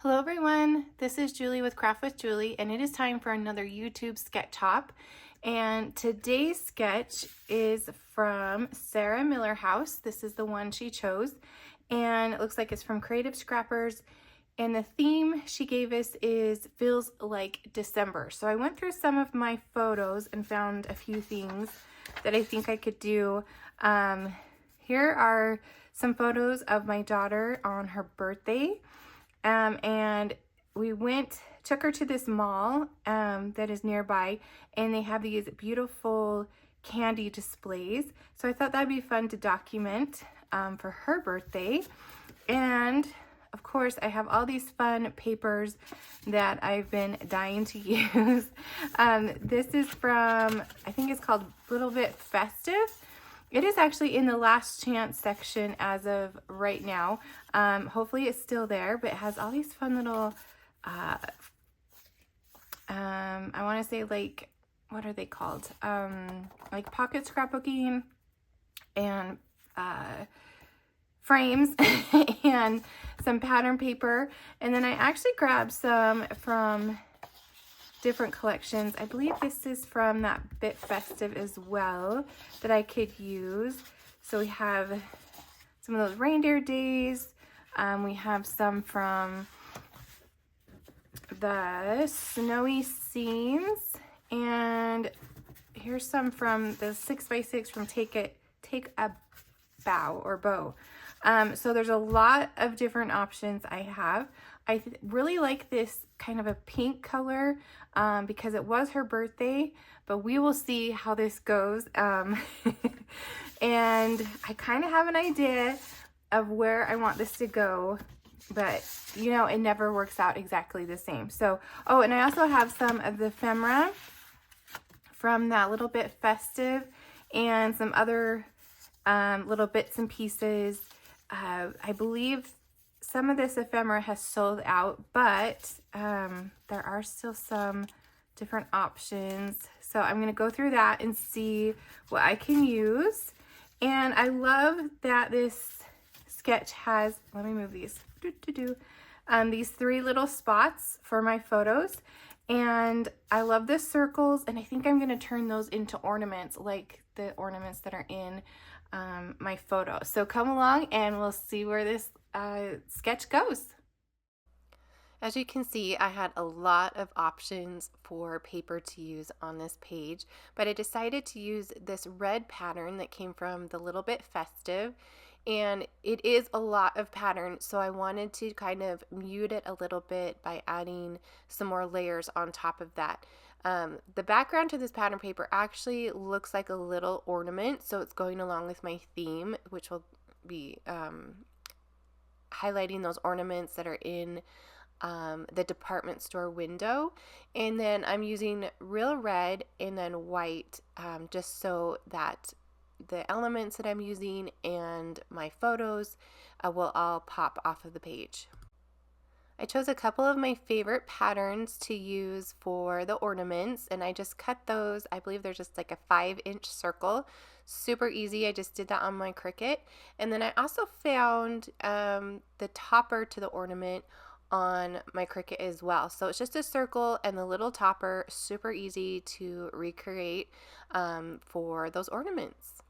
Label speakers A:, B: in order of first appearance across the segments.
A: Hello everyone, this is Julie with Craft with Julie, and it is time for another YouTube sketch top. And today's sketch is from Sarah Miller House. This is the one she chose, and it looks like it's from Creative Scrappers. And the theme she gave us is Feels Like December. So I went through some of my photos and found a few things that I think I could do. Here are some photos of my daughter on her birthday. And we took her to this mall that is nearby, and they have these beautiful candy displays. So I thought that'd be fun to document for her birthday. And of course, I have all these fun papers that I've been dying to use. This is from, I think it's called Little Bit Festive. It is actually in the last chance section as of right now. Hopefully it's still there, but it has all these fun little, I want to say, like, what are they called? Like pocket scrapbooking and frames and some pattern paper. And then I actually grabbed some from different collections. I believe this is from that Bit Festive as well that I could use. So we have some of those reindeer days. We have some from the snowy scenes, and here's some from the 6x6 from Take a Bow. So there's a lot of different options I have. I really like this kind of a pink color because it was her birthday, but we will see how this goes. And I kind of have an idea of where I want this to go, but you know, it never works out exactly the same. So, oh, and I also have some of the ephemera from that Little Bit Festive and some other little bits and pieces. I believe some of this ephemera has sold out, but there are still some different options. So I'm going to go through that and see what I can use. And I love that this sketch has, let me move these, these three little spots for my photos. And I love the circles, and I think I'm going to turn those into ornaments, like the ornaments that are in my photo. So come along and we'll see where this sketch goes. As you can see, I had a lot of options for paper to use on this page, but I decided to use this red pattern that came from the Little Bit Festive, and it is a lot of pattern, so I wanted to kind of mute it a little bit by adding some more layers on top of that. The background to this pattern paper actually looks like a little ornament, so it's going along with my theme, which will be highlighting those ornaments that are in the department store window. And then I'm using real red and then white just so that the elements that I'm using and my photos will all pop off of the page. I chose a couple of my favorite patterns to use for the ornaments, and I just cut those. I believe they're just like a 5-inch circle. Super easy. I just did that on my Cricut. And then I also found the topper to the ornament on my Cricut as well. So it's just a circle and the little topper, super easy to recreate for those ornaments.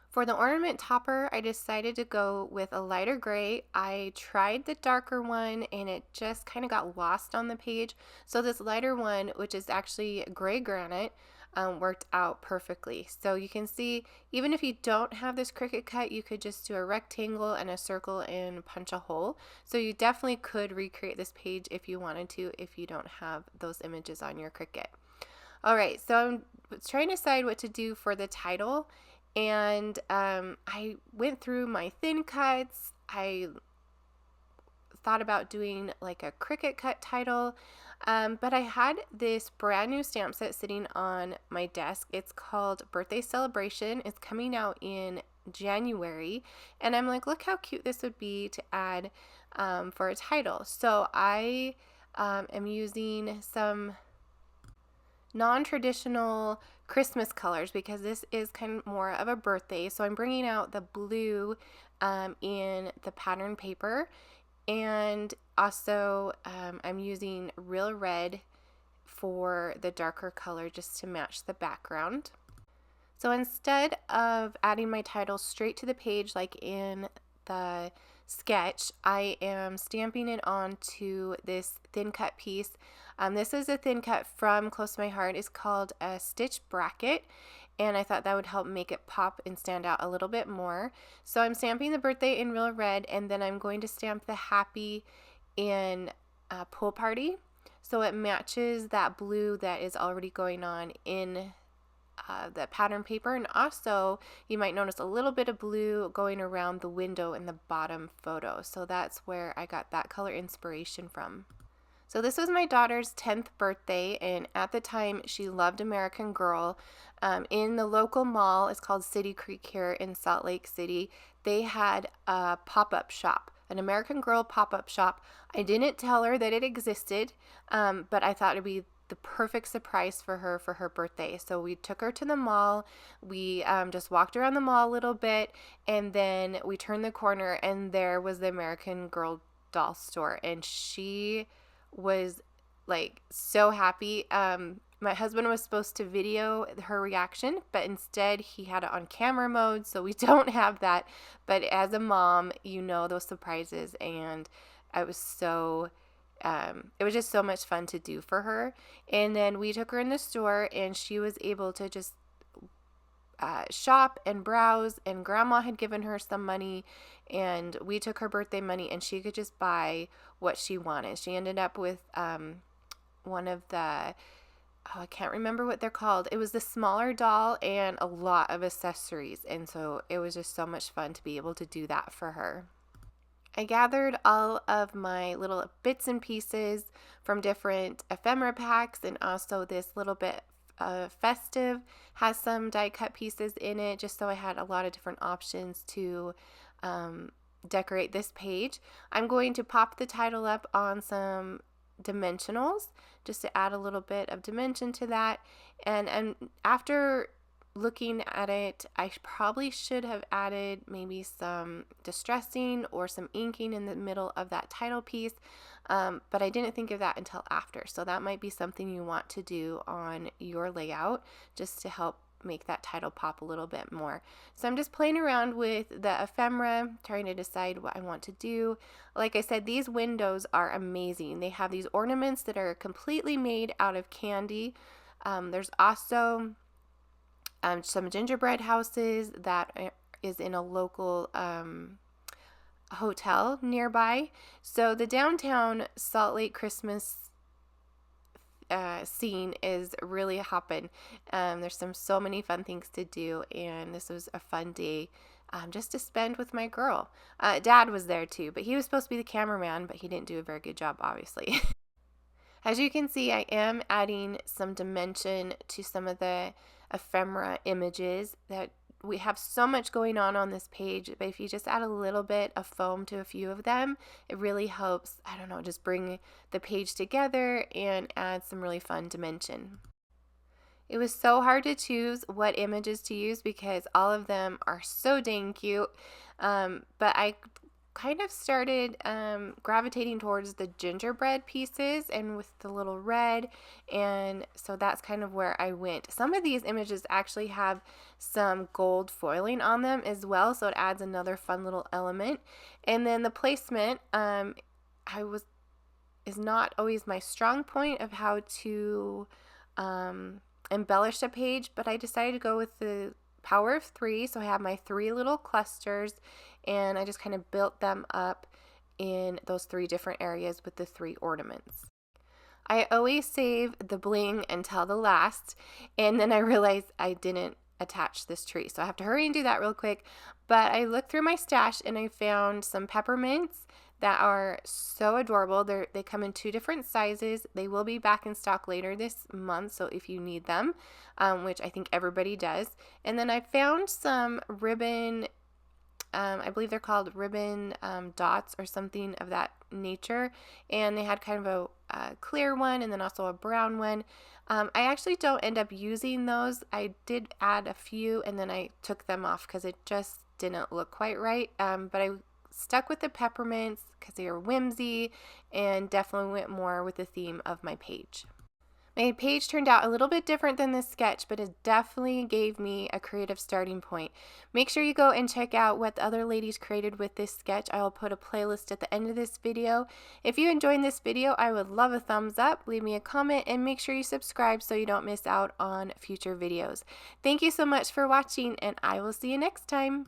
A: For the ornament topper, I decided to go with a lighter gray. I tried the darker one and it just kind of got lost on the page. So this lighter one, which is actually gray granite, worked out perfectly. So you can see, even if you don't have this Cricut cut, you could just do a rectangle and a circle and punch a hole. So you definitely could recreate this page if you wanted to, if you don't have those images on your Cricut. All right, so I'm trying to decide what to do for the title. And I went through my thin cuts. I thought about doing like a Cricut cut title, but I had this brand new stamp set sitting on my desk. It's called Birthday Celebration. It's coming out in January, and I'm like, look how cute this would be to add for a title. So I am using some non-traditional Christmas colors because this is kind of more of a birthday. So I'm bringing out the blue in the pattern paper, and Also, I'm using Real Red for the darker color just to match the background. So instead of adding my title straight to the page like in the sketch, I am stamping it onto this thin cut piece. This is a thin cut from Close to My Heart. It's called a stitch bracket, and I thought that would help make it pop and stand out a little bit more. So I'm stamping the birthday in Real Red, and then I'm going to stamp the happy in Pool Party, so it matches that blue that is already going on in the pattern paper. And also you might notice a little bit of blue going around the window in the bottom photo, so that's where I got that color inspiration from. So this was my daughter's 10th birthday, and at the time she loved American Girl. In the local mall, it's called City Creek here in Salt Lake City, they had a pop-up shop, an American Girl pop-up shop. I didn't tell her that it existed, but I thought it'd be the perfect surprise for her birthday. So we took her to the mall. We just walked around the mall a little bit, and then we turned the corner, and there was the American Girl doll store, and she was like so happy. My husband was supposed to video her reaction, but instead he had it on camera mode, so we don't have that. But as a mom, you know those surprises, and I was so it was just so much fun to do for her. And then we took her in the store, and she was able to just shop and browse, and Grandma had given her some money, and we took her birthday money, and she could just buy what she wanted. She ended up with one of the, I can't remember what they're called. It was the smaller doll and a lot of accessories, and so it was just so much fun to be able to do that for her. I gathered all of my little bits and pieces from different ephemera packs, and also this little bit of Festive has some die cut pieces in it, just so I had a lot of different options to decorate this page. I'm going to pop the title up on some dimensionals just to add a little bit of dimension to that, and after looking at it, I probably should have added maybe some distressing or some inking in the middle of that title piece, but I didn't think of that until after. So that might be something you want to do on your layout just to help make that title pop a little bit more. So I'm just playing around with the ephemera, trying to decide what I want to do. Like I said, these windows are amazing. They have these ornaments that are completely made out of candy. There's also some gingerbread houses that is in a local hotel nearby. So the downtown Salt Lake Christmas scene is really hopping. There's so many fun things to do, and this was a fun day just to spend with my girl. Dad was there too, but he was supposed to be the cameraman, but he didn't do a very good job, obviously. As you can see, I am adding some dimension to some of the ephemera images. That we have so much going on this page, but if you just add a little bit of foam to a few of them, it really helps, I don't know, just bring the page together and add some really fun dimension. It was so hard to choose what images to use because all of them are so dang cute, but I kind of started gravitating towards the gingerbread pieces and with the little red, and so that's kind of where I went. Some of these images actually have some gold foiling on them as well, so it adds another fun little element. And then the placement is not always my strong point of how to embellish a page, but I decided to go with the power of 3. So I have my 3 little clusters, and I just kind of built them up in those 3 different areas with the 3 ornaments. I always save the bling until the last, and then I realized I didn't attach this tree, so I have to hurry and do that real quick. But I looked through my stash and I found some peppermints that are so adorable. They come in 2 different sizes. They will be back in stock later this month, so if you need them, which I think everybody does. And then I found some ribbon, I believe they're called ribbon dots or something of that nature, and they had kind of a clear one and then also a brown one. I actually don't end up using those. I did add a few and then I took them off because it just didn't look quite right, but I stuck with the peppermints because they are whimsy, and definitely went more with the theme of my page. My page turned out a little bit different than this sketch, but it definitely gave me a creative starting point. Make sure you go and check out what the other ladies created with this sketch. I will put a playlist at the end of this video. If you enjoyed this video, I would love a thumbs up, leave me a comment, and make sure you subscribe so you don't miss out on future videos. Thank you so much for watching, and I will see you next time.